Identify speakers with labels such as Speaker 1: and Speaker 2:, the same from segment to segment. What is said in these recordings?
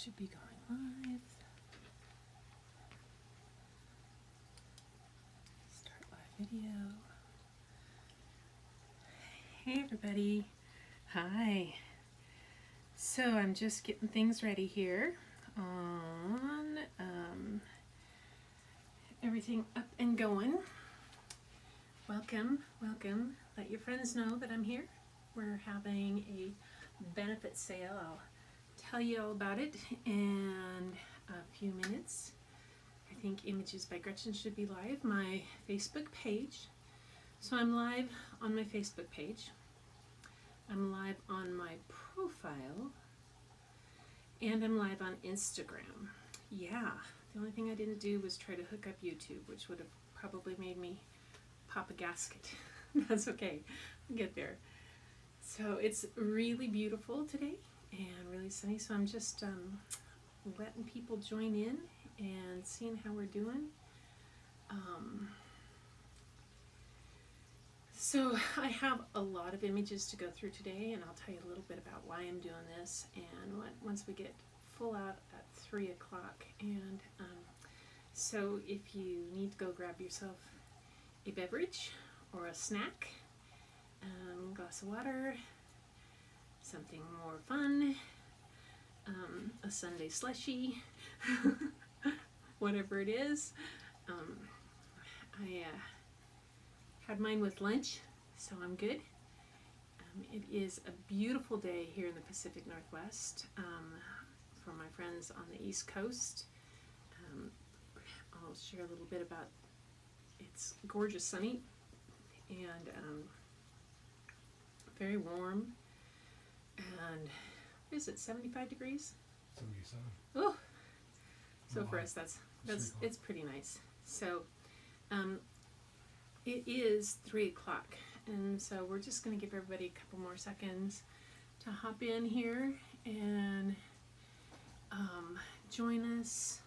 Speaker 1: Should be going live. Start live video. Hey everybody. Hi. So I'm just getting things ready here on everything up and going. Welcome, welcome. Let your friends know that I'm here. We're having a benefit sale. I'll tell you all about it in a few minutes. I think Images by Gretchen should be live, my Facebook page. So I'm live on my Facebook page. I'm live on my profile. And I'm live on Instagram. Yeah, the only thing I didn't do was try to hook up YouTube, which would have probably made me pop a gasket. That's okay, I'll get there. So it's really beautiful today and really sunny, so I'm just letting people join in and seeing how we're doing. So I have a lot of images to go through today, and I'll tell you a little bit about why I'm doing this, and once we get full out at 3 o'clock. And so if you need to go grab yourself a beverage or a snack, glass of water, something more fun, a Sunday slushie, whatever it is. I had mine with lunch, so I'm good. It is a beautiful day here in the Pacific Northwest. For my friends on the East Coast, I'll share a little bit about it's gorgeous sunny and very warm, and what is it, 75 degrees?
Speaker 2: 77.
Speaker 1: Oh, so for us that's it's pretty nice. So it is 3 o'clock, and so we're just going to give everybody a couple more seconds to hop in here and join us.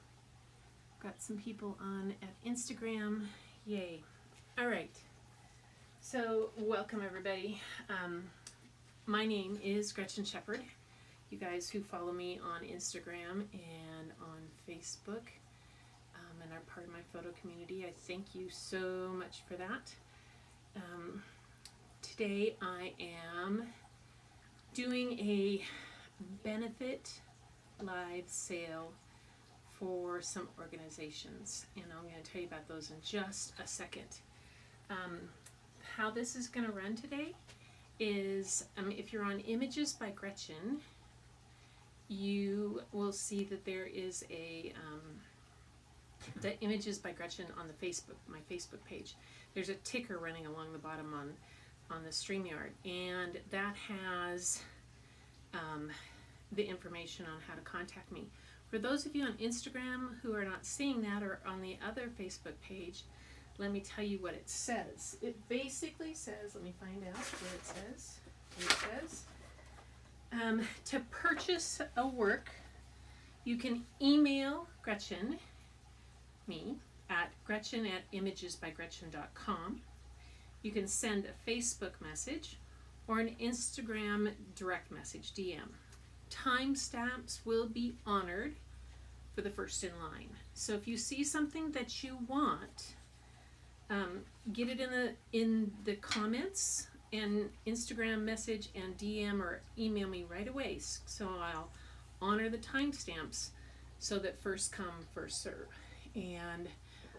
Speaker 1: Got some people on at Instagram. Yay. All right. So welcome everybody. My name is Gretchen Shepherd. You guys who follow me on Instagram and on Facebook and are part of my photo community, I thank you so much for that. Today I am doing a benefit live sale for some organizations, and I'm going to tell you about those in just a second. How this is going to run today is if you're on Images by Gretchen, you will see that there is a the Images by Gretchen on the my Facebook page. There's a ticker running along the bottom on the StreamYard, and that has the information on how to contact me. For those of you on Instagram who are not seeing that, or on the other Facebook page, let me tell you what it says. It basically says, let me find out what it says. It says, to purchase a work, you can email Gretchen, me, at gretchen@imagesbygretchen.com. You can send a Facebook message or an Instagram direct message, DM. Timestamps will be honored for the first in line. So if you see something that you want, get it in the comments and Instagram message and DM or email me right away, so I'll honor the timestamps so that first come, first serve. And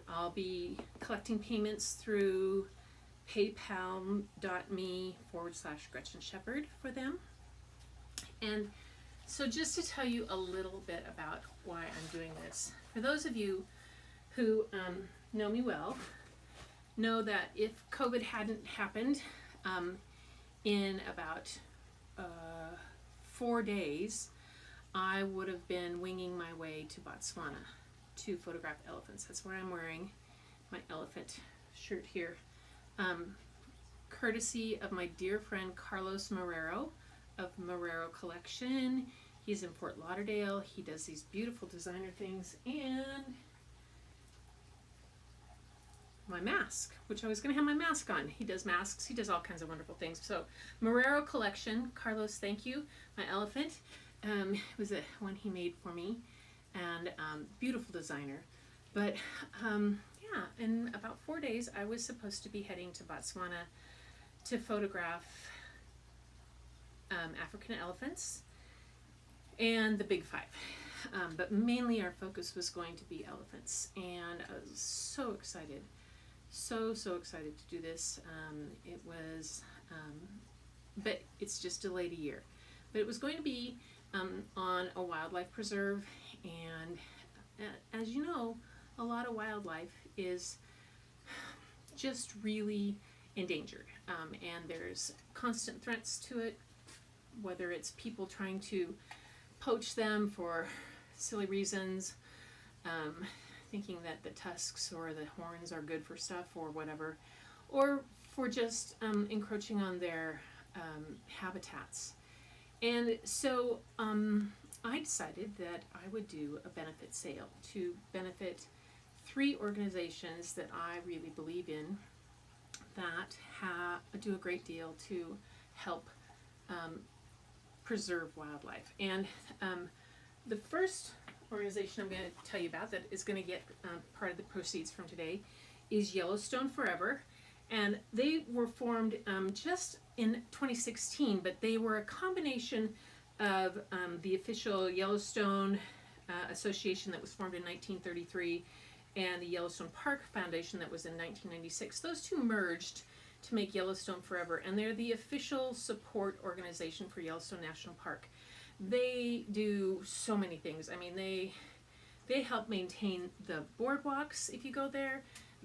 Speaker 1: I'll be collecting payments through paypal.me/Gretchen Shepherd for them. And so just to tell you a little bit about why I'm doing this, for those of you who know me well, know that if COVID hadn't happened, in about 4 days, I would have been winging my way to Botswana to photograph elephants. That's where I'm wearing my elephant shirt here. Courtesy of my dear friend Carlos Marrero of Marrero Collection. He's in Fort Lauderdale. He does these beautiful designer things, and my mask, which I was going to have my mask on. He does masks. He does all kinds of wonderful things. So Marrero Collection, Carlos, thank you. My elephant. It was a one he made for me, and beautiful designer. But yeah, in about 4 days, I was supposed to be heading to Botswana to photograph African elephants and the big five. But mainly our focus was going to be elephants, and I was so excited, so excited to do this. It was, but it's just delayed a year. But it was going to be on a wildlife preserve, and as you know, a lot of wildlife is just really endangered, and there's constant threats to it, whether it's people trying to poach them for silly reasons, thinking that the tusks or the horns are good for stuff or whatever, or for just encroaching on their habitats. And so I decided that I would do a benefit sale to benefit 3 organizations that I really believe in that do a great deal to help preserve wildlife. And the first organization I'm going to tell you about that is going to get part of the proceeds from today is Yellowstone Forever. And they were formed just in 2016, but they were a combination of the official Yellowstone Association that was formed in 1933 and the Yellowstone Park Foundation that was in 1996. Those two merged to make Yellowstone Forever, and they're the official support organization for Yellowstone National Park. They do so many things. I mean, they help maintain the boardwalks if you go there.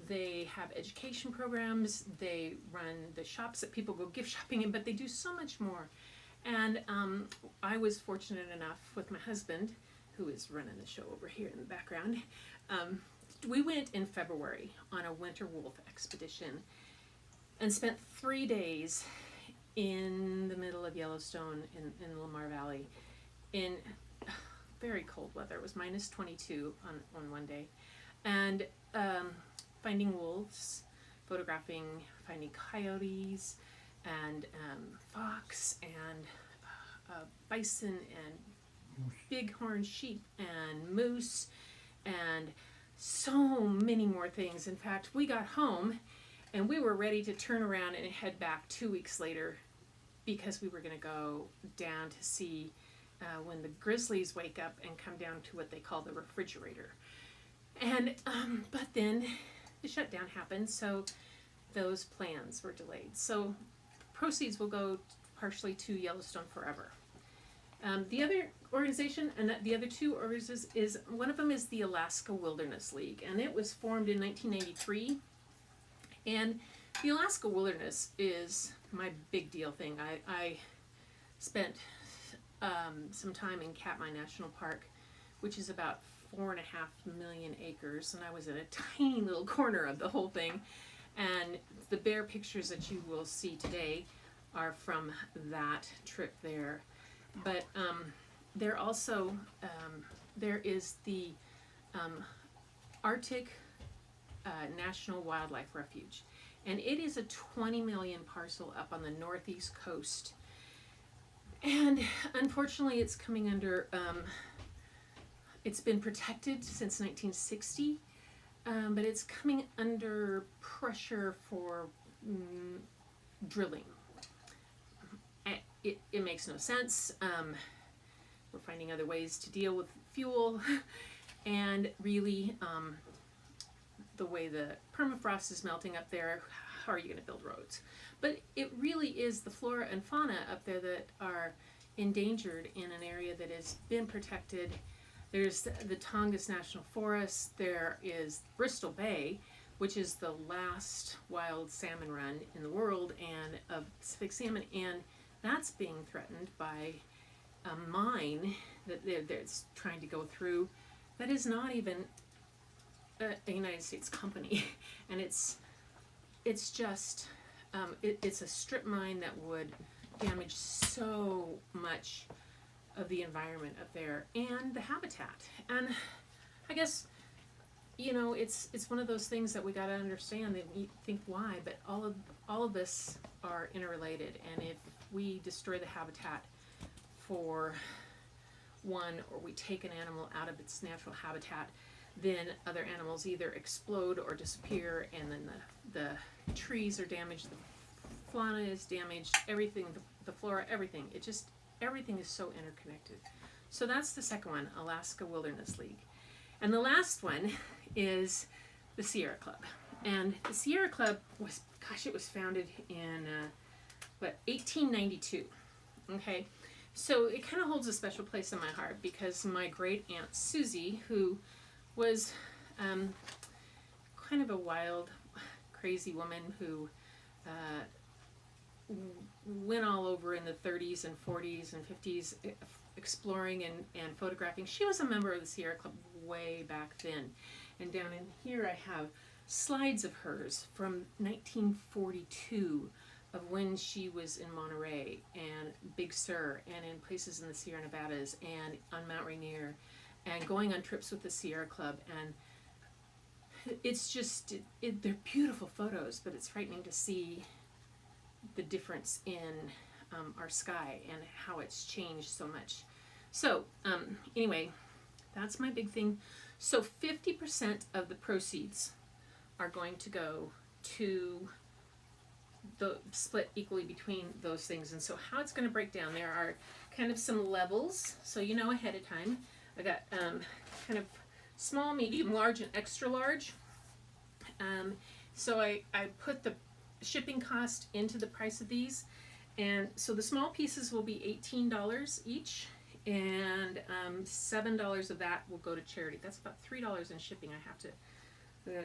Speaker 1: They have education programs. They run the shops that people go gift shopping in, but they do so much more. And I was fortunate enough with my husband, who is running the show over here in the background. We went in February on a winter wolf expedition and spent 3 days in the middle of Yellowstone in Lamar Valley in very cold weather. It was minus 22 on one day. And finding wolves, finding coyotes and fox and bison and bighorn sheep and moose and so many more things. In fact, we got home and we were ready to turn around and head back 2 weeks later because we were going to go down to see when the grizzlies wake up and come down to what they call the refrigerator. And but then the shutdown happened, so those plans were delayed. So proceeds will go partially to Yellowstone Forever. The other organization, and the other 2 organizations, is one of them is the Alaska Wilderness League, and it was formed in 1993. And the Alaska Wilderness is my big deal thing. I spent some time in Katmai National Park, which is about 4.5 million acres, and I was in a tiny little corner of the whole thing. And the bear pictures that you will see today are from that trip there. But there also there is the Arctic National Wildlife Refuge, and it is a 20 million parcel up on the northeast coast. And unfortunately, it's coming under. It's been protected since 1960, but it's coming under pressure for drilling. It makes no sense. We're finding other ways to deal with fuel, and really, the way the permafrost is melting up there, how are you going to build roads? But it really is the flora and fauna up there that are endangered in an area that has been protected. There's the Tongass National Forest. There is Bristol Bay, which is the last wild salmon run in the world and of Pacific salmon, and that's being threatened by a mine that it's trying to go through that is not even a United States company, and it's just it's a strip mine that would damage so much of the environment up there and the habitat. And I guess, you know, it's one of those things that we got to understand, that you think why, but all of this are interrelated, and if we destroy the habitat for one, or we take an animal out of its natural habitat, then other animals either explode or disappear, and then the trees are damaged, the fauna is damaged, everything, the flora, everything. Everything is so interconnected. So that's the second one, Alaska Wilderness League. And the last one is the Sierra Club. And the Sierra Club it was founded in 1892. Okay, so it kind of holds a special place in my heart because my great aunt Susie, who was kind of a wild, crazy woman who went all over in the 30s and 40s and 50s exploring and photographing. She was a member of the Sierra Club way back then. And down in here I have slides of hers from 1942 of when she was in Monterey and Big Sur and in places in the Sierra Nevadas and on Mount Rainier and going on trips with the Sierra Club. And it's just, they're beautiful photos, but it's frightening to see the difference in our sky and how it's changed so much. So anyway, that's my big thing. So 50% of the proceeds are going to go to the split equally between those things. And so how it's going to break down, there are kind of some levels, so you know ahead of time. I got kind of small, medium, large, and extra large. So I put the shipping cost into the price of these, and so the small pieces will be $18 each, and $7 of that will go to charity. That's about $3 in shipping I have to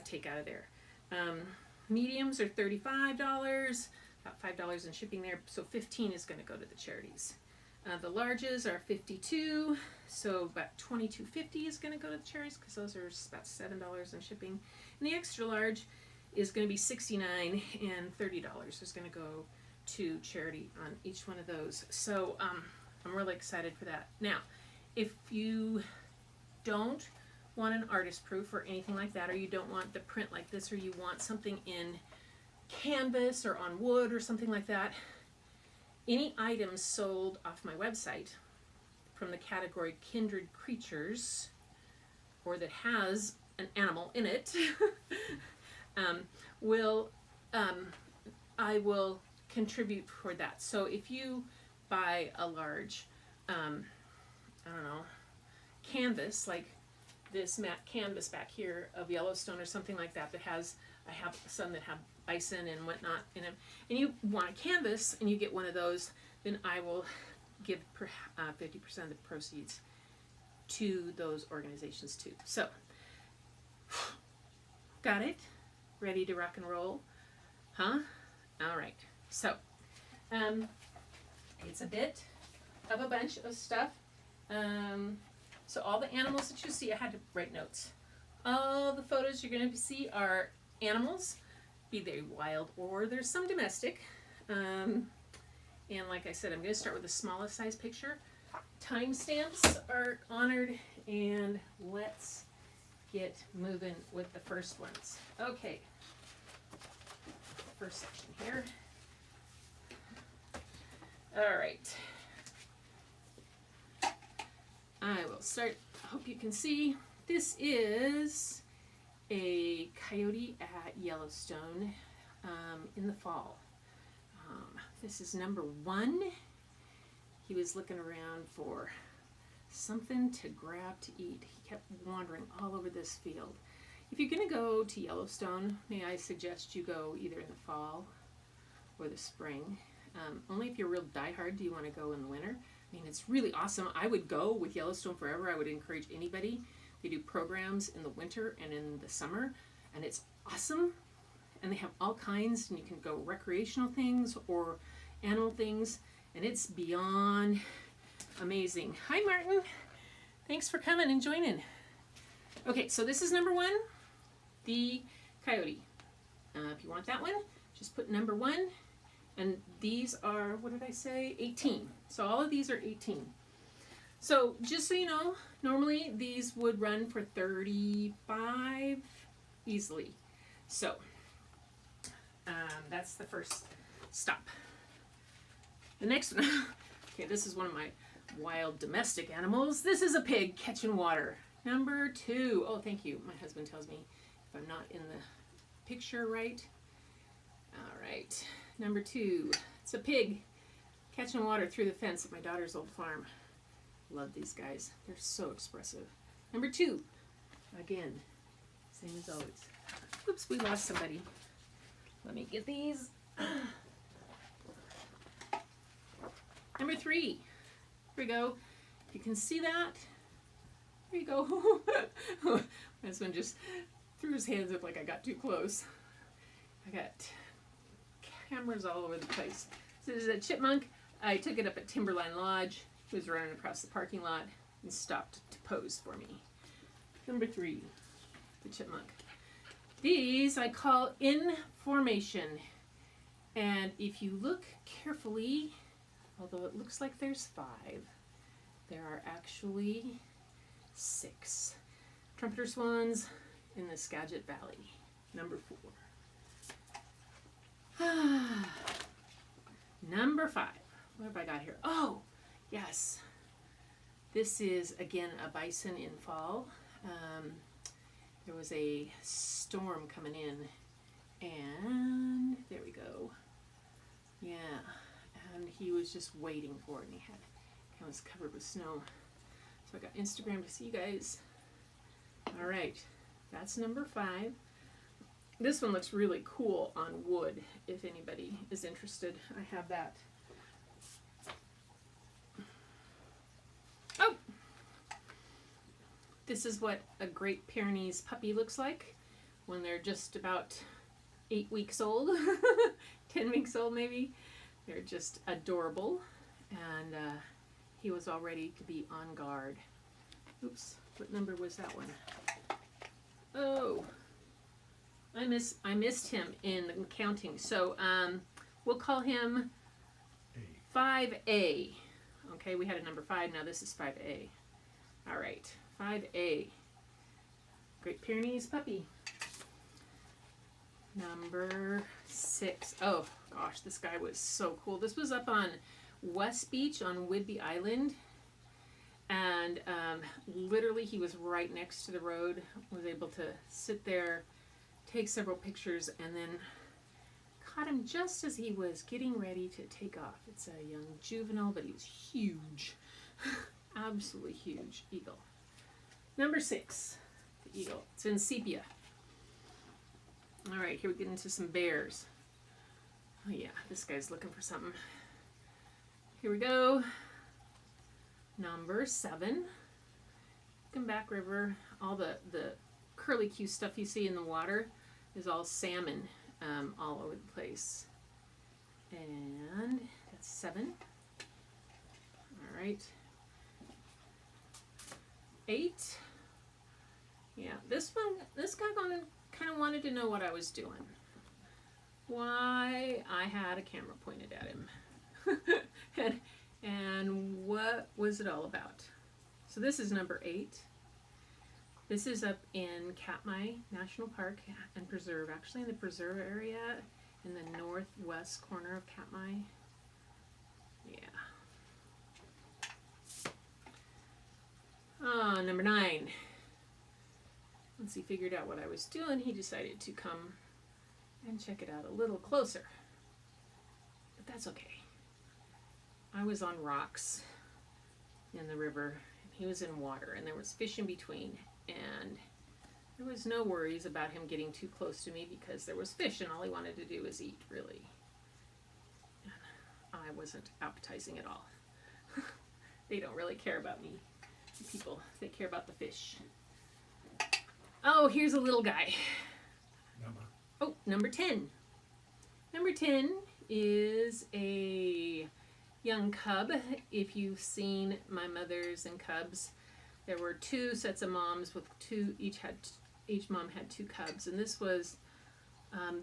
Speaker 1: take out of there. Mediums are $35, about $5 in shipping there, so $15 is going to go to the charities. The larges are $52, so about $22.50 is going to go to the charities because those are about $7 in shipping. And the extra large is going to be $69, and $30 is going to go to charity on each one of those. So I'm really excited for that. Now, if you don't want an artist proof or anything like that, or you don't want the print like this, or you want something in canvas or on wood or something like that, any items sold off my website from the category Kindred Creatures, or that has an animal in it, I will contribute for that. So if you buy a large, canvas, like this matte canvas back here of Yellowstone or something like that, I have some that have bison and whatnot in them, and you want a canvas and you get one of those, then I will give 50% of the proceeds to those organizations too. So, got it? Ready to rock and roll? Huh? All right. So, it's a bit of a bunch of stuff. So all the animals that you see, I had to write notes. All the photos you're going to see are animals, be they wild or there's some domestic. And like I said, I'm going to start with the smallest size picture. Timestamps are honored, and let's get moving with the first ones. Okay, first section here. All right. I will start. I hope you can see. This is a coyote at Yellowstone in the fall. This is number 1. He was looking around for something to grab to eat. He kept wandering all over this field. If you're going to go to Yellowstone, may I suggest you go either in the fall or the spring. Only if you're real diehard do you want to go in the winter. I mean, it's really awesome. I would go with Yellowstone forever. I would encourage anybody. They do programs in the winter and in the summer, and it's awesome. And they have all kinds, and you can go recreational things or animal things, and it's beyond amazing. Hi, Martin. Thanks for coming and joining. Okay, so this is number 1, the coyote. If you want that one, just put number 1. And these are, what did I say? 18. So all of these are 18. So just so you know, normally these would run for 35 easily. So that's the first stop. The next one, okay, this is one of wild domestic animals. This is a pig catching water. Number 2. Oh, thank you. My husband tells me if I'm not in the picture right. All right. Number 2. It's a pig catching water through the fence at my daughter's old farm. Love these guys. They're so expressive. Number 2. Again, same as always. Oops, we lost somebody. Let me get these. Number 3. Here we go. If you can see that, there you go. My husband just threw his hands up like I got too close. I got cameras all over the place. So this is a chipmunk. I took it up at Timberline Lodge. He was running across the parking lot and stopped to pose for me. Number 3, the chipmunk. These I call in formation. And if you look carefully, although it looks like there's 5, there are actually 6 trumpeter swans in the Skagit Valley. Number 4. Number 5. What have I got here? Oh, yes. This is, again, a bison in fall. There was a storm coming in, and there we go. Yeah, and he was just waiting for it, and he was covered with snow. So I got Instagram to see you guys. All right, that's number 5. This one looks really cool on wood, if anybody is interested. I have that. Oh! This is what a Great Pyrenees puppy looks like when they're just about 8 weeks old, 10 weeks old maybe. They're just adorable, and he was all ready to be on guard. Oops, what number was that one? Oh, I missed him in the counting, so we'll call him 5A. Okay, we had a number 5, now this is 5A. All right, 5A. Great Pyrenees puppy. Number 6. Oh gosh, this guy was so cool. This was up on West Beach on Whidbey Island, and literally he was right next to the road. Was able to sit there, take several pictures, and then caught him just as he was getting ready to take off. It's a young juvenile, but he was huge. Absolutely huge eagle. Number 6, the eagle. It's in sepia. All right, here we get into some bears. Oh yeah, this guy's looking for something. Here we go. Number 7. Back River. All the curly-Q stuff you see in the water is all salmon all over the place. And that's 7. All right. 8. Yeah, this guy kind of wanted to know what I was doing. Why I had a camera pointed at him. and what was it all about? So this is number 8. This is up in Katmai National Park and Preserve, actually in the preserve area in the northwest corner of Katmai. Yeah. Number 9. Once he figured out what I was doing, he decided to come and check it out a little closer. But that's okay. I was on rocks in the river, and he was in water, and there was fish in between, and there was no worries about him getting too close to me because there was fish, and all he wanted to do was eat, really. I wasn't appetizing at all. They don't really care about me. People, they care about the fish. Oh, here's a little guy. Number 10. Number 10 is a young cub. If you've seen My Mothers and Cubs, there were 2 sets of moms with each mom had 2 cubs, and this was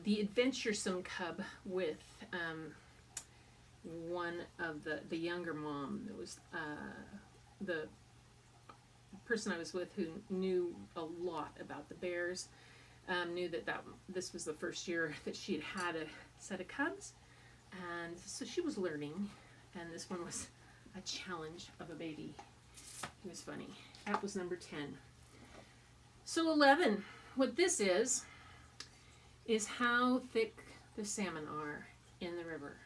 Speaker 1: the adventuresome cub with one of the younger mom. It was the person I was with who knew a lot about the bears, knew that this was the first year that she had a set of cubs, and so she was learning, and this one was a challenge of a baby. It was funny. That was number 10. So 11, what this is how thick the salmon are in the river.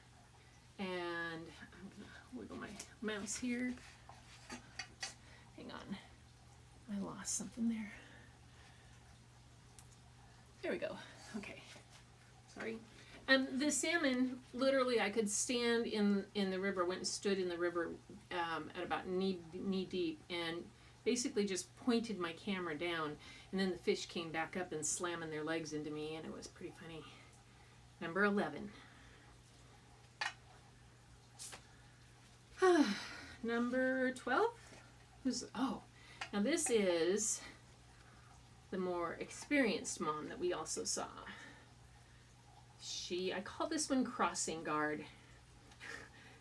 Speaker 1: And I'm going to wiggle my mouse here. Hang on. I lost something there. There we go. Okay. Sorry. The salmon, literally, I could stand in the river, went and stood in the river at about knee deep, and basically just pointed my camera down, and then the fish came back up and slamming their legs into me, and it was pretty funny. Number 11. Number 12? Now this is the more experienced mom that we also saw. I call this one crossing guard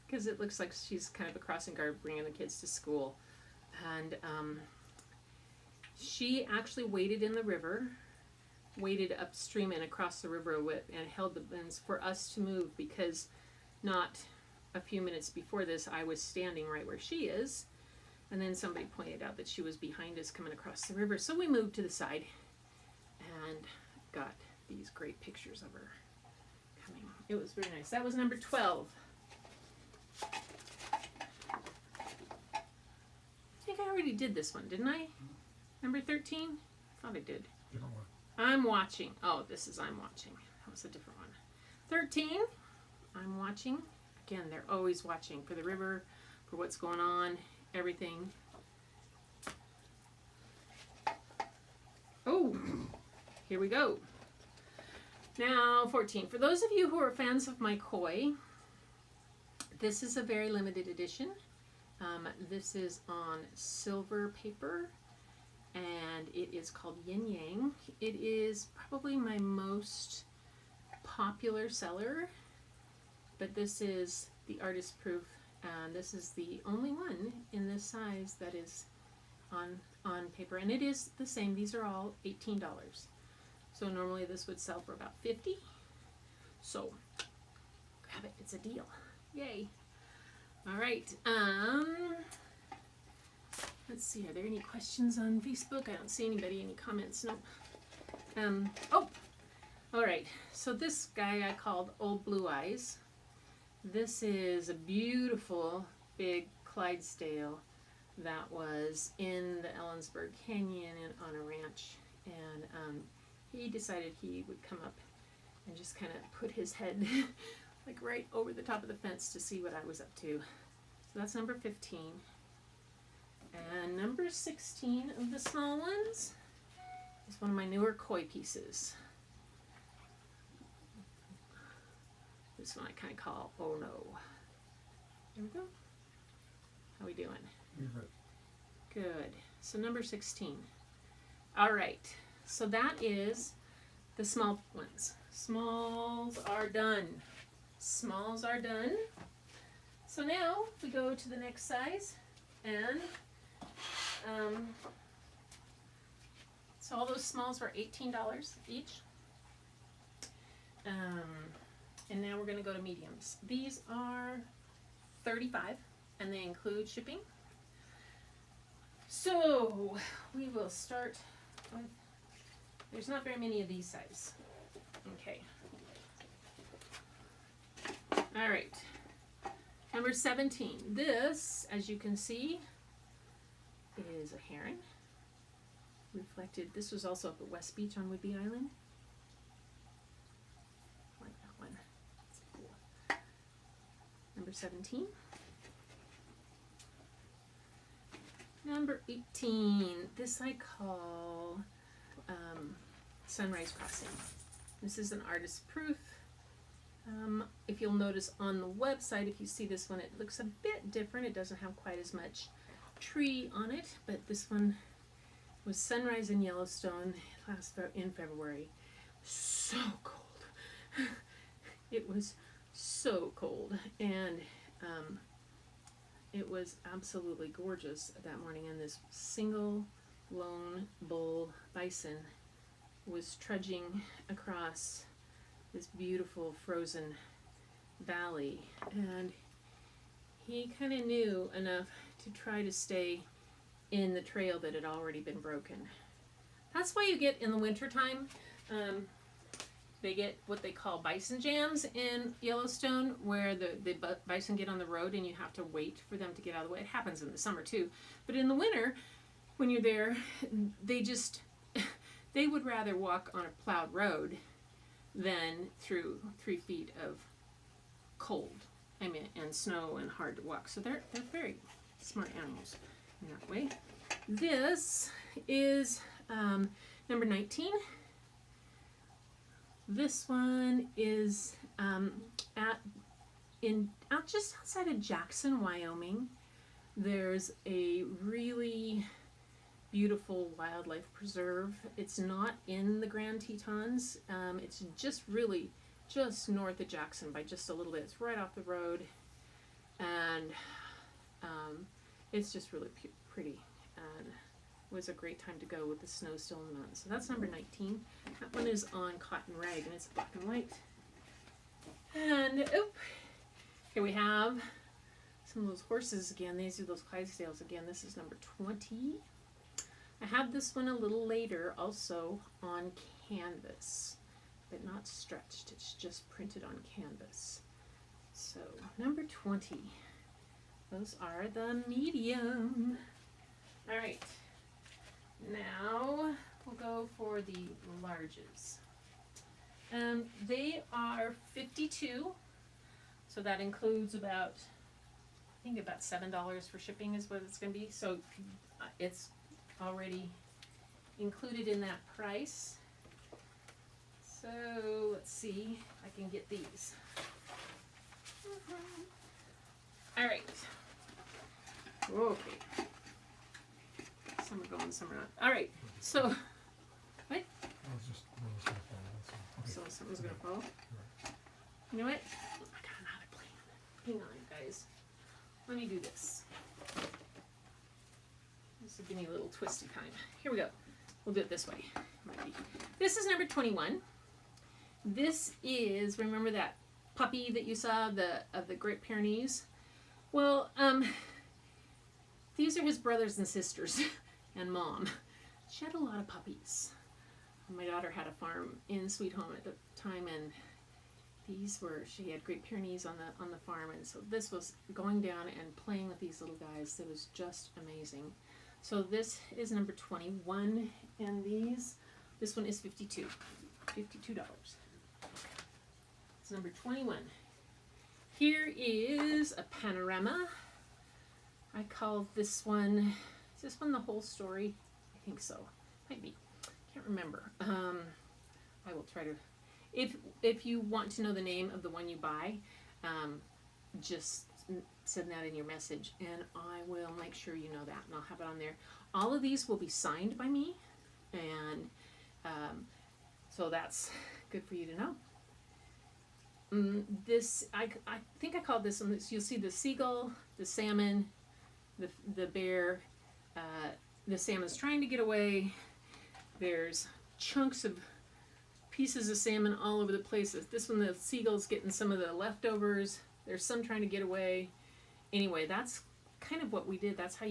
Speaker 1: because it looks like she's kind of a crossing guard bringing the kids to school. And she actually waded in the river, waded upstream and across the river and held the bends for us to move, because not a few minutes before this I was standing right where she is, and then somebody pointed out that she was behind us coming across the river, so we moved to the side and got these great pictures of her coming. It was very nice. That was number 12. I think I already did this one, didn't I? Number 13? I thought I did. I'm watching. Oh, this is I'm watching. That was a different one. 13, I'm watching. Again, they're always watching for the river, for what's going on, everything. Oh, here we go. Now, 14. For those of you who are fans of my koi, this is a very limited edition. This is on silver paper, and it is called Yin Yang. It is probably my most popular seller, but this is the artist proof, and this is the only one in this size that is on paper, and it is the same. These are all $18. So normally this would sell for about $50. So grab it, it's a deal. Yay. All right. Let's see, are there any questions on Facebook? I don't see anybody, any comments. Nope. All right. So this guy I called Old Blue Eyes. This is a beautiful big Clydesdale that was in the Ellensburg Canyon and on a ranch. And he decided he would come up and just kind of put his head like right over the top of the fence to see what I was up to. So that's number 15. And number 16 of the small ones is one of my newer koi pieces. This one I kind of call Oh No. There we go. How we doing? Good. So number 16. All right. So that is the small ones. Smalls are done. Smalls are done. So now we go to the next size, and so all those smalls were $18 each. And now we're going to go to mediums. These are $35, and they include shipping. So we will start with, there's not very many of these size. Okay. All right. Number 17. This, as you can see, is a heron. Reflected. This was also up at West Beach on Whidbey Island. I like that one. That's cool. Number 17. Number 18. This I call Sunrise Crossing. This is an artist proof. If you'll notice on the website, if you see this one, it looks a bit different. It doesn't have quite as much tree on it, but this one was Sunrise in Yellowstone in February. So cold. It was so cold, and it was absolutely gorgeous that morning, and this single lone bull bison was trudging across this beautiful frozen valley, and he kind of knew enough to try to stay in the trail that had already been broken. That's why you get in the wintertime, they get what they call bison jams in Yellowstone, where the bison get on the road and you have to wait for them to get out of the way. It happens in the summer too. But in the winter, when you're there, they would rather walk on a plowed road than through 3 feet of cold, and snow and hard to walk. So they're very smart animals in that way. This is number 19. This one is out just outside of Jackson, Wyoming. There's a really beautiful wildlife preserve. It's not in the Grand Tetons. It's just north of Jackson by just a little bit. It's right off the road, and it's just really pretty. And it was a great time to go with the snow still in the mountains. So that's number 19. That one is on cotton rag, and it's black and white. And here we have some of those horses again. These are those Clydesdales again. This is number 20. I have this one a little later also on canvas, but not stretched. It's just printed on canvas. So number 20. Those are the medium. All right. Now we'll go for the larges. They are 52, so that includes about $7 for shipping is what it's going to be. So it's already included in that price. So let's see if I can get these. All right. Okay. Some are going, some are not. All right. So, what?
Speaker 2: I was just gonna follow, that's all. Okay.
Speaker 1: So something's gonna fall.
Speaker 2: Right.
Speaker 1: You know what? I got another plan. Hang on, guys. Let me do this. This will give me a little twisty time. Here we go. We'll do it this way. This is number 21. This is, remember that puppy that you saw of the Great Pyrenees? Well, these are his brothers and sisters and mom. She had a lot of puppies. My daughter had a farm in Sweet Home at the time, and she had Great Pyrenees on the farm, and so this was going down and playing with these little guys. It was just amazing. So this is number 21, and this one is $52. It's number 21. Here is a panorama. I call this one, is this one the whole story? I think so. Might be. Can't remember. I will try to, if you want to know the name of the one you buy, just send that in your message, and I will make sure you know that, and I'll have it on there. All of these will be signed by me, and so that's good for you to know. I think I called this one. You'll see the seagull, the salmon, the bear. The salmon's trying to get away. There's chunks of pieces of salmon all over the place. This one, the seagull's getting some of the leftovers. There's some trying to get away. Anyway, that's kind of what we did. That's how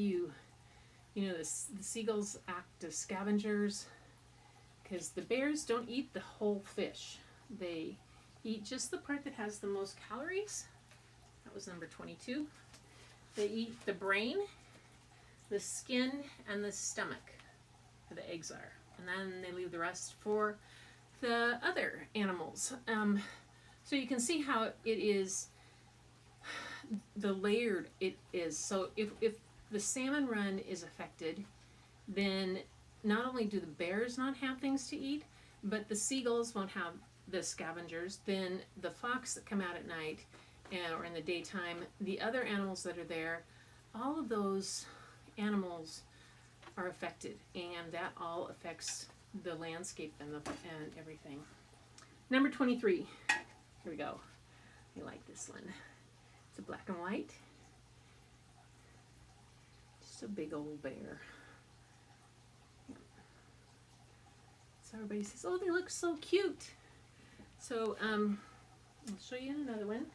Speaker 1: the seagulls act as scavengers, because the bears don't eat the whole fish. They eat just the part that has the most calories. That was number 22. They eat the brain, the skin, and the stomach, where the eggs are. And then they leave the rest for the other animals. So you can see how it is, the layered it is. So if the salmon run is affected, then not only do the bears not have things to eat, but the seagulls won't have the scavengers. Then the fox that come out at night or in the daytime, the other animals that are there, all of those animals are affected, and that all affects the landscape and everything. Number 23. Here we go. You like this one? It's a black and white. Just a big old bear. So everybody says, "Oh, they look so cute." So I'll show you another one.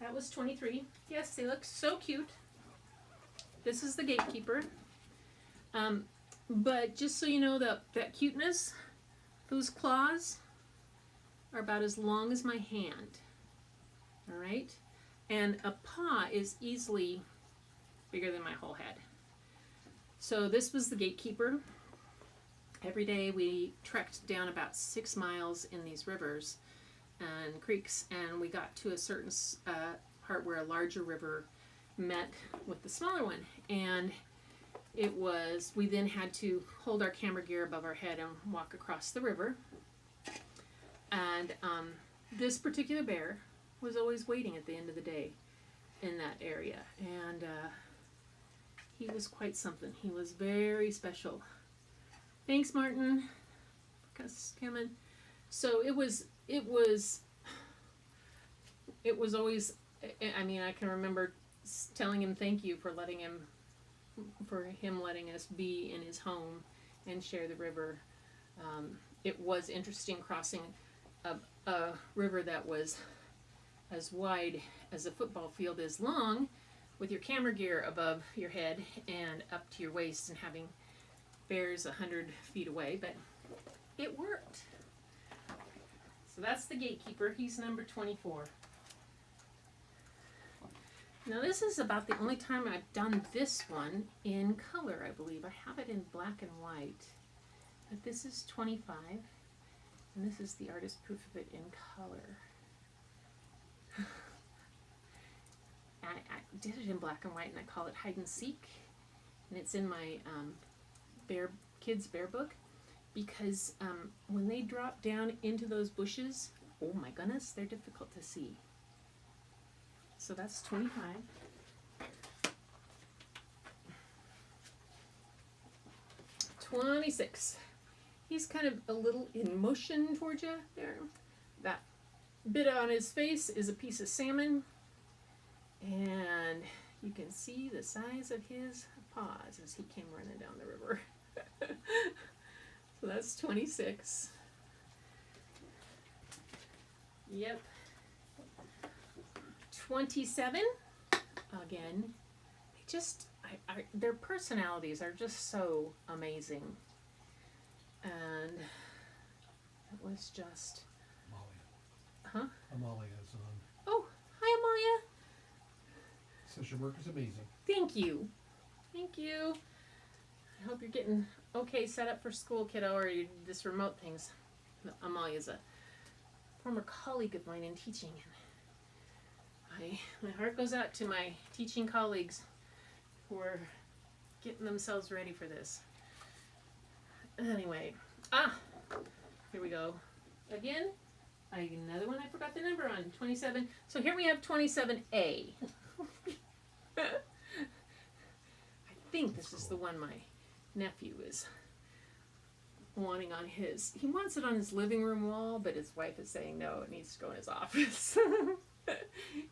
Speaker 1: That was 23. Yes, they look so cute. This is the gatekeeper. But just so you know, that cuteness, those claws are about as long as my hand. All right? And a paw is easily bigger than my whole head. So this was the gatekeeper. Every day we trekked down about 6 miles in these rivers and creeks, and we got to a certain part where a larger river met with the smaller one. And we then had to hold our camera gear above our head and walk across the river. And this particular bear was always waiting at the end of the day in that area. And he was quite something. He was very special. Thanks, Martin. Coming. So it was always, I mean, I can remember telling him thank you for him letting us be in his home and share the river. It was interesting crossing a river that was as wide as a football field is long, with your camera gear above your head and up to your waist, and having bears 100 feet away, but it worked. So that's the gatekeeper. He's number 24. Now this is about the only time I've done this one in color, I believe. I have it in black and white, but this is 25, and this is the artist proof of it in color. I did it in black and white, and I call it Hide and Seek, and it's in my kids bear book, because when they drop down into those bushes, oh my goodness, they're difficult to see. So that's 25. $26. He's kind of a little in motion towards you there. That bit on his face is a piece of salmon, and you can see the size of his paws as he came running down the river. So that's 26. Yep. 27. Again, their personalities are just so amazing. And it was just...
Speaker 2: Amalia.
Speaker 1: Huh?
Speaker 2: Amalia is on.
Speaker 1: Oh, hi Amalia.
Speaker 2: Says your work is amazing.
Speaker 1: Thank you. Thank you. I hope you're getting okay set up for school, kiddo, or this remote things. Amalia's a former colleague of mine in teaching. My heart goes out to my teaching colleagues who are getting themselves ready for this. Anyway, here we go. Again, another one I forgot the number on, 27. So here we have 27A. I think this is the one my nephew is wanting on his. He wants it on his living room wall, but his wife is saying no, it needs to go in his office.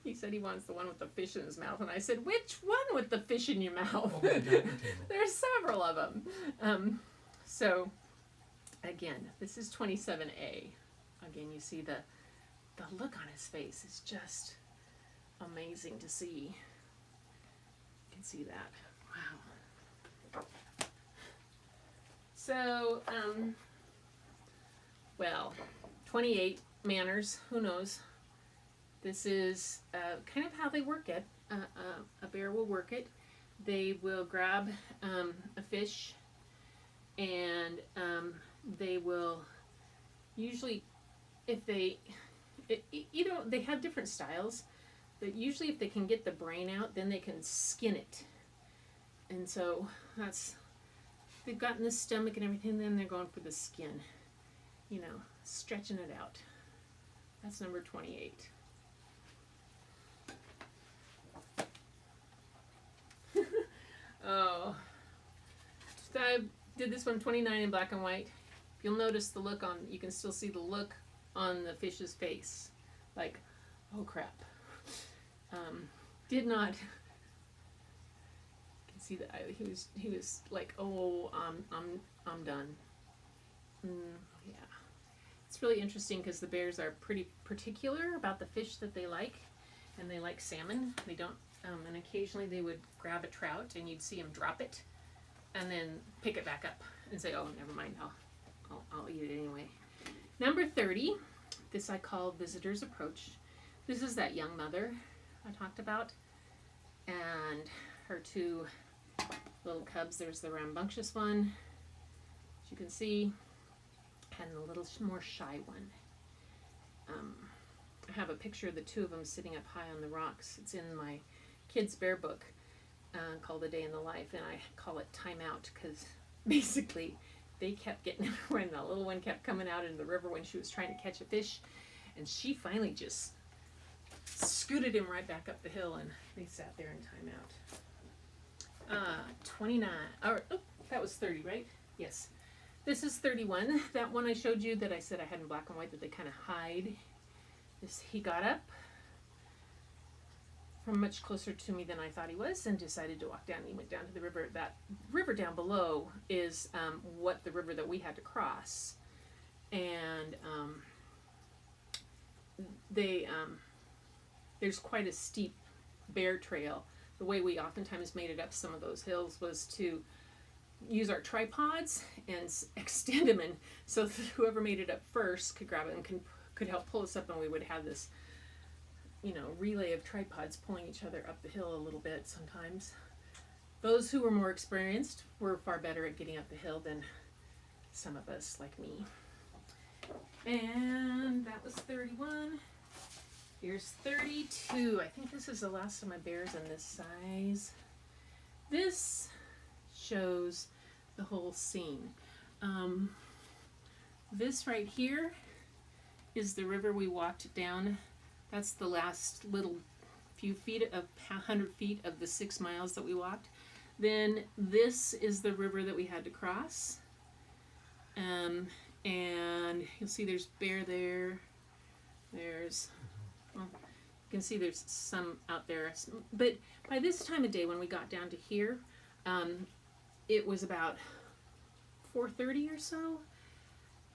Speaker 1: He said he wants the one with the fish in his mouth, and I said, which one with the fish in your mouth? There's several of them. So, again, this is 27A. Again, you see the look on his face is just amazing to see. You can see that. Wow. So, well, 28 manners, who knows? This is kind of how they work it. A bear will work it. They will grab a fish, and they will usually, either they have different styles, but usually if they can get the brain out, then they can skin it. And so they've gotten the stomach and everything, then they're going for the skin, stretching it out. That's number 28. Oh, I did this one 29 in black and white. You'll notice the look you can still see the look on the fish's face, like, oh crap. Did not. You can see that he was like, oh, I'm done. Yeah, it's really interesting because the bears are pretty particular about the fish that they like, and they like salmon. They don't, and occasionally they would grab a trout and you'd see them drop it and then pick it back up and say, oh, never mind, I'll eat it anyway. Number 30, this I call Visitor's Approach. This is that young mother I talked about, and her two little cubs. There's the rambunctious one, as you can see, and the little more shy one. I have a picture of the two of them sitting up high on the rocks. It's in my kids' bear book called A Day in the Life, and I call it Time Out because basically they kept getting when the little one kept coming out into the river when she was trying to catch a fish, and she finally just scooted him right back up the hill, and they sat there in Time Out. 29. Oh, that was 30, right? Yes. This is 31. That one I showed you that I said I had in black and white that they kind of hide. He got up from much closer to me than I thought he was and decided to walk down. He went down to the river. That river down below is what the river that we had to cross. And there's quite a steep bear trail. The way we oftentimes made it up some of those hills was to use our tripods and extend them, and so whoever made it up first could grab it and could help pull us up, and we would have this, relay of tripods pulling each other up the hill a little bit sometimes. Those who were more experienced were far better at getting up the hill than some of us like me. And that was 31. Here's 32. I think this is the last of my bears in this size. This shows the whole scene. This right here is the river we walked down. That's the last little few feet of 100 feet of the 6 miles that we walked. Then this is the river that we had to cross. And you'll see there's bear there. There's, well, you can see there's some out there. But by this time of day when we got down to here, it was about 4:30 or so.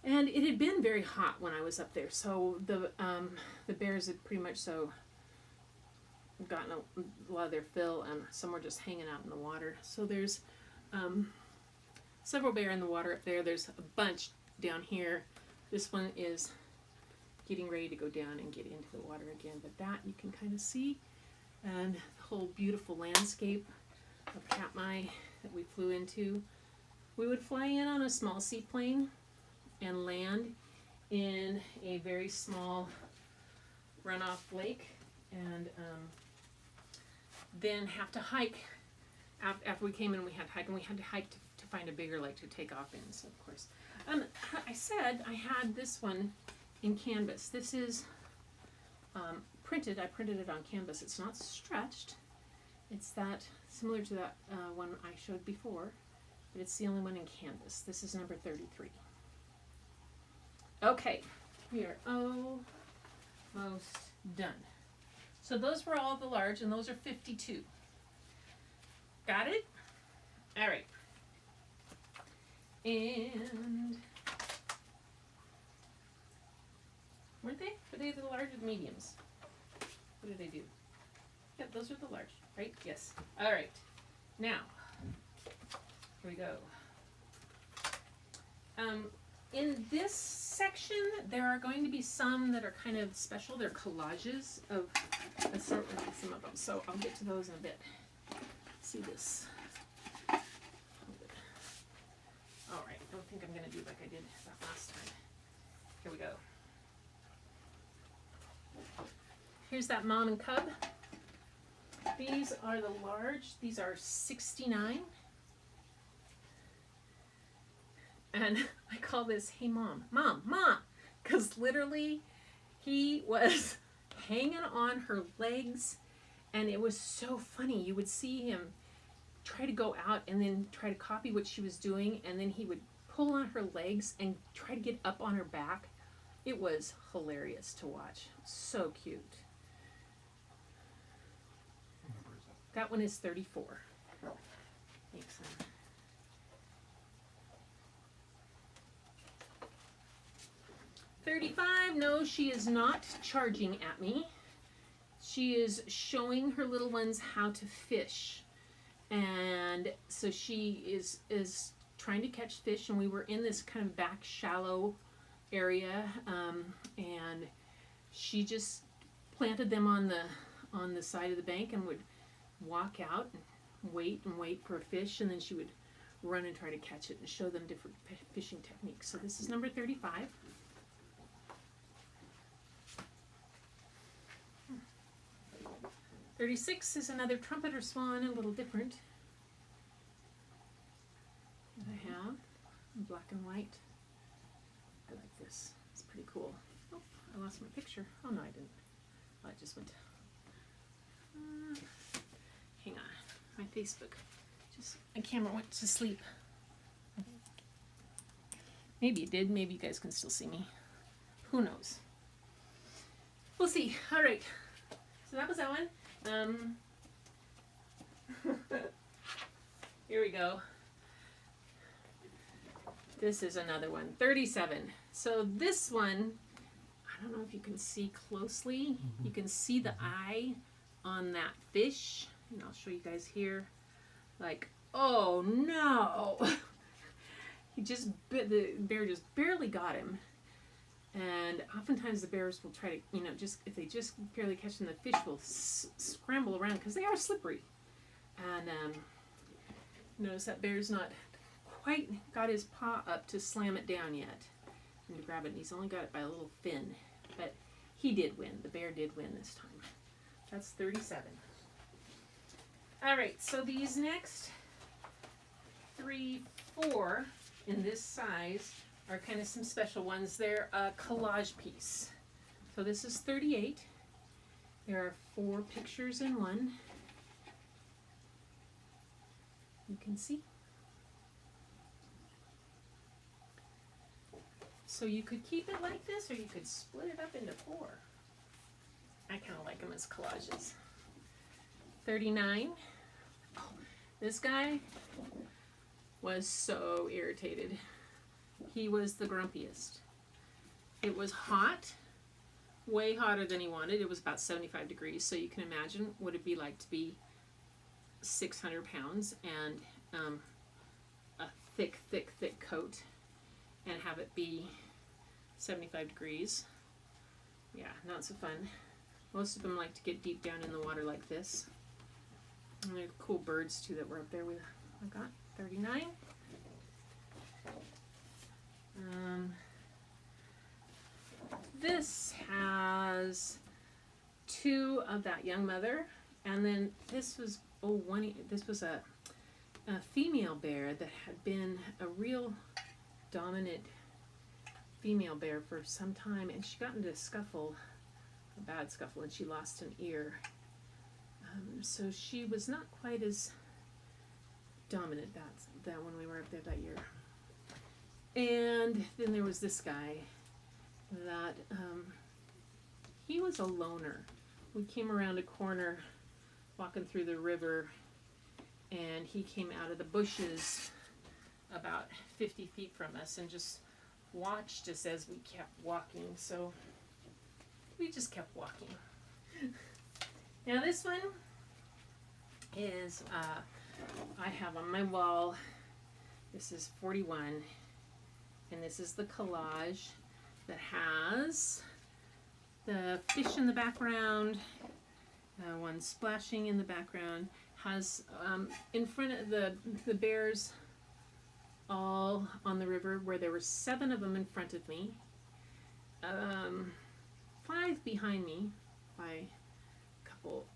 Speaker 1: And it had been very hot when I was up there, so the bears had pretty much gotten a lot of their fill, and some were just hanging out in the water. So there's several bear in the water up there. There's a bunch down here. This one is getting ready to go down and get into the water again, but that you can kind of see, and the whole beautiful landscape of Katmai that we flew into. We would fly in on a small seaplane and land in a very small runoff lake, and then have to hike. After we came in, we had to hike, and we had to hike to find a bigger lake to take off in. So of course, I said I had this one in canvas. This is printed. I printed it on canvas. It's not stretched. It's that similar to that one I showed before, but it's the only one in canvas. This is number 33. Okay, we are almost done. So those were all the large, and those are 52. Got it? All right. And weren't they? Were they the large or the mediums? What did they do? Yep, those are the large, right? Yes. All right. Now, here we go. In this section, there are going to be some that are kind of special. They're collages of some of them. So I'll get to those in a bit. See this. All right. I don't think I'm going to do like I did that last time. Here we go. Here's that mom and cub. These are the large. These are 69. And I call this, hey mom, because literally he was hanging on her legs, and it was so funny. You would see him try to go out and then try to copy what she was doing, and then he would pull on her legs and try to get up on her back. It was hilarious to watch. So cute. That one is 34. Thanks, hon. 35, no, she is not charging at me. she is showing her little ones how to fish. And so she is trying to catch fish, and we were in this kind of back shallow area, and she just planted them on the side of the bank and would walk out and wait for a fish, and then she would run and try to catch it and show them different fishing techniques. So this is number 35. Hmm. 36 is another trumpeter swan, a little different. That I have in black and white. I like this. It's pretty cool. Oh, I lost my picture. Oh no, I didn't. Oh, it just went. Hang on. My Facebook. My camera went to sleep. Maybe it did. Maybe you guys can still see me. Who knows? We'll see. All right. So that was that one. Here we go. This is another one. 37. So this one, I don't know if you can see closely. You can see the eye on that fish. And I'll show you guys here. Like, oh no! The bear just barely got him. And oftentimes the bears will try to, if they just barely catch them, the fish will scramble around because they are slippery. And notice that bear's not quite got his paw up to slam it down yet and to grab it. And he's only got it by a little fin. But he did win. The bear did win this time. That's 37. All right, so these next 3, 4 in this size are kind of some special ones. They're a collage piece. So this is 38. There are 4 pictures in one. You can see. So you could keep it like this, or you could split it up into 4. I kind of like them as collages. 39. Oh, this guy was so irritated. He was the grumpiest. It was hot, way hotter than he wanted. It was about 75 degrees, so you can imagine what it'd be like to be 600 pounds and a thick coat and have it be 75 degrees. Yeah, not so fun. Most of them like to get deep down in the water like this. And they're cool birds too that were up there with. I got 39. This has 2 of that young mother, and then this was this was a female bear that had been a real dominant female bear for some time, and she got into a bad scuffle, and she lost an ear. So she was not quite as dominant that when we were up there that year. And then there was this guy that he was a loner. We came around a corner walking through the river, and he came out of the bushes about 50 feet from us and just watched us as we kept walking. So we just kept walking. Now this one is, I have on my wall, this is 41, and this is the collage that has the fish in the background, one splashing in the background, has in front of the bears all on the river, where there were 7 of them in front of me, 5 behind me by a couple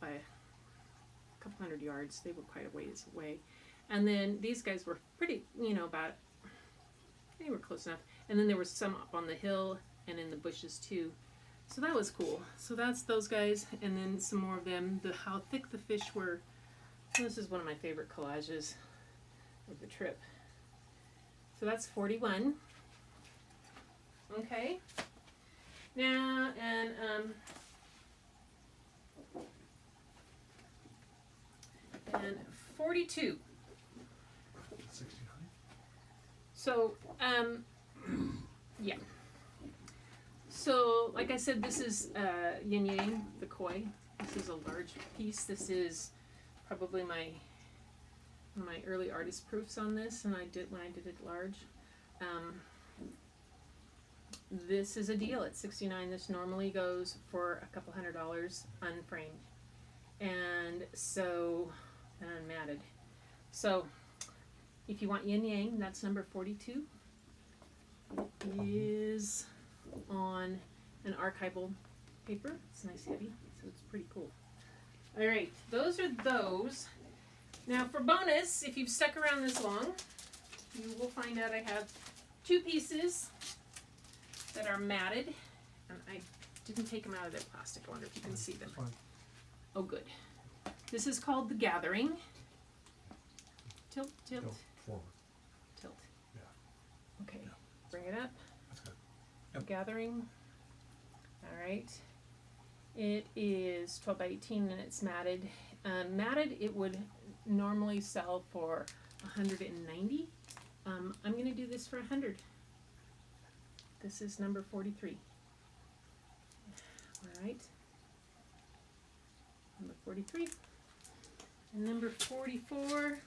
Speaker 1: hundred yards. They were quite a ways away. And then these guys were pretty, they were close enough. And then there were some up on the hill and in the bushes too. So that was cool. So that's those guys, and then some more of them. How thick the fish were. This is one of my favorite collages of the trip. So that's 41. Okay. Now, and 42.
Speaker 2: 69.
Speaker 1: So, yeah. So, like I said, this is yin yang, the koi. This is a large piece. This is probably my early artist proofs on this, and I did it large. This is a deal at $69. This normally goes for a couple $100 unframed, and unmatted. So if you want yin yang, that's number 42. It is on an archival paper. It's nice heavy, so it's pretty cool. All right, those are those. Now for bonus, if you've stuck around this long, you will find out I have 2 pieces that are matted, and I didn't take them out of their plastic. I wonder if you can see them.
Speaker 2: Fine.
Speaker 1: Oh, good. This is called The Gathering. Tilt.
Speaker 2: Go forward.
Speaker 1: Tilt.
Speaker 2: Yeah.
Speaker 1: Okay,
Speaker 2: Yeah.
Speaker 1: bring it up.
Speaker 2: That's good.
Speaker 1: Yep. Gathering. All right. It is 12 by 18 and it's matted. Matted, it would normally sell for $190. I'm going to do this for $100. This is number 43. All right. Number 43. And number 44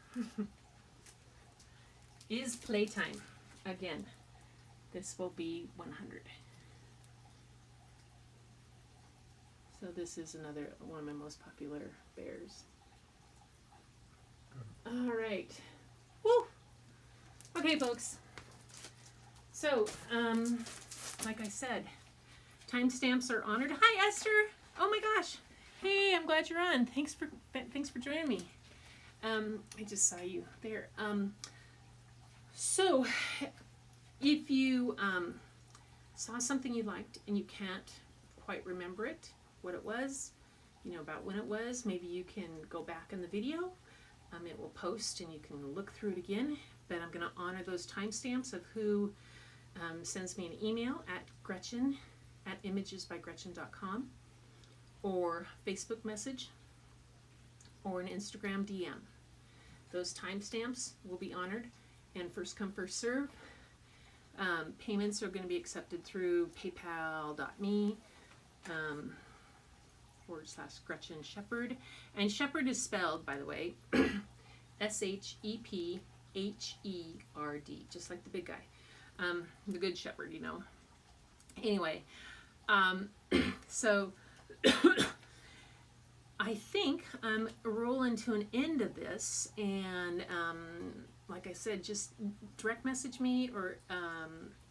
Speaker 1: is Playtime. Again, this will be 100. So this is another one of my most popular bears. All right. Woo! Okay, folks. So, like I said, timestamps are honored. Hi, Esther. Oh my gosh. Hey, I'm glad you're on. Thanks for joining me. I just saw you there. So, if you saw something you liked and you can't quite remember it, what it was, about when it was, maybe you can go back in the video. It will post and you can look through it again. But I'm going to honor those timestamps of who sends me an email at Gretchen@imagesbygretchen.com, or Facebook message, or an Instagram DM. Those timestamps will be honored, and first come, first serve. Payments are going to be accepted through paypal.me /Gretchen Shepherd. And Shepherd is spelled, by the way, SHEPHERD, just like the big guy. The good shepherd, Anyway, so I think I'm rolling to an end of this, and like I said, just direct message me or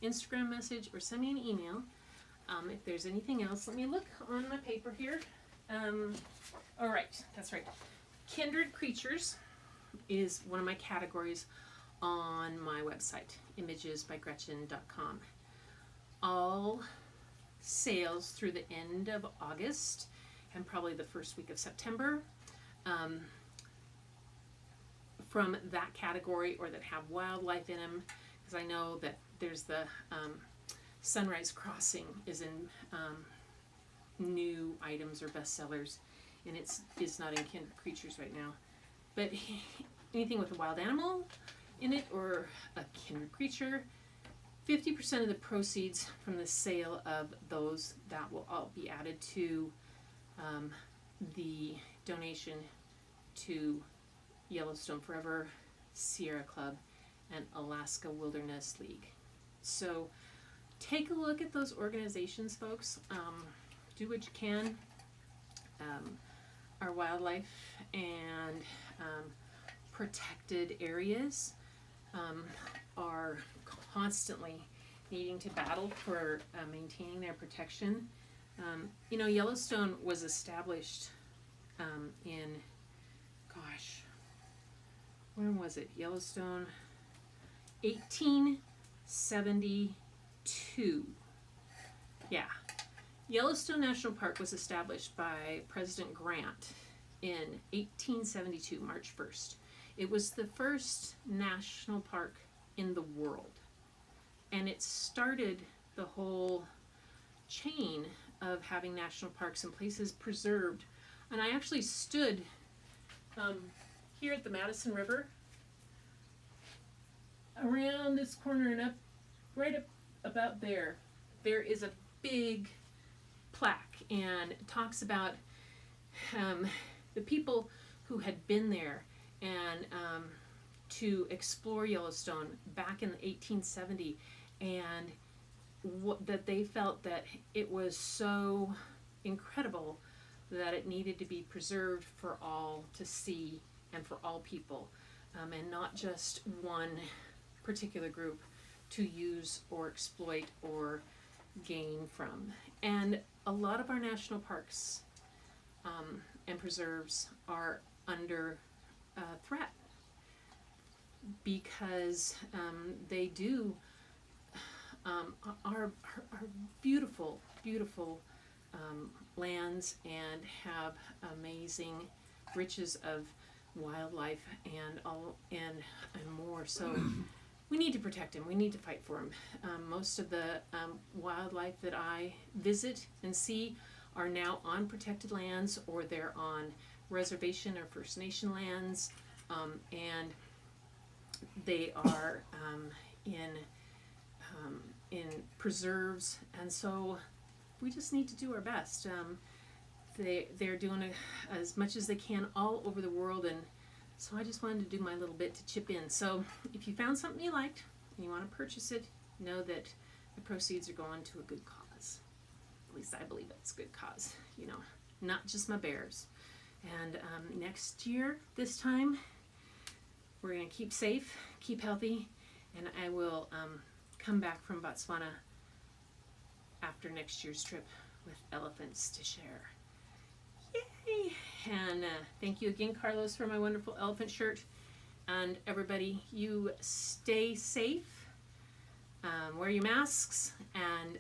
Speaker 1: Instagram message or send me an email. If there's anything else, let me look on my paper here. All right, that's right. Kindred Creatures is one of my categories on my website, imagesbygretchen.com. All sales through the end of August and probably the first week of September from that category or that have wildlife in them, because I know that there's the Sunrise Crossing is in new items or bestsellers, and it's not in Kindred Creatures right now. But anything with a wild animal in it or a kindred creature, 50% of the proceeds from the sale of those, that will all be added to the donation to Yellowstone Forever, Sierra Club, and Alaska Wilderness League. So take a look at those organizations, folks. Do what you can. Our wildlife and protected areas are constantly needing to battle for maintaining their protection. Yellowstone was established in, when was it? Yellowstone, 1872. Yeah. Yellowstone National Park was established by President Grant in 1872, March 1st. It was the first national park in the world. And it started the whole chain of having national parks and places preserved. And I actually stood here at the Madison River, around this corner and up, right up about there. There is a big plaque, and it talks about the people who had been there and to explore Yellowstone back in 1870, and that they felt that it was so incredible that it needed to be preserved for all to see and for all people, and not just one particular group to use or exploit or gain from. And a lot of our national parks and preserves are under threat because they do are beautiful, beautiful lands and have amazing riches of wildlife and more. So we need to protect them. We need to fight for them. Most of the wildlife that I visit and see are now on protected lands, or they're on reservation or First Nation lands, and they are in preserves, and so we just need to do our best. They're doing as much as they can all over the world, and so I just wanted to do my little bit to chip in. So if you found something you liked and you want to purchase it, know that the proceeds are going to a good cause. At least I believe it's a good cause, you know, not just my bears. And next year, this time, we're going to keep safe, keep healthy, and I will come back from Botswana after next year's trip with elephants to share. Yay! And thank you again, Carlos, for my wonderful elephant shirt. And everybody, you stay safe, wear your masks, and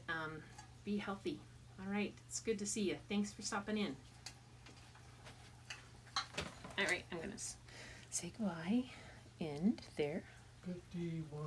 Speaker 1: be healthy. All right, it's good to see you. Thanks for stopping in. All right, I'm going to say goodbye. End there.
Speaker 2: 51.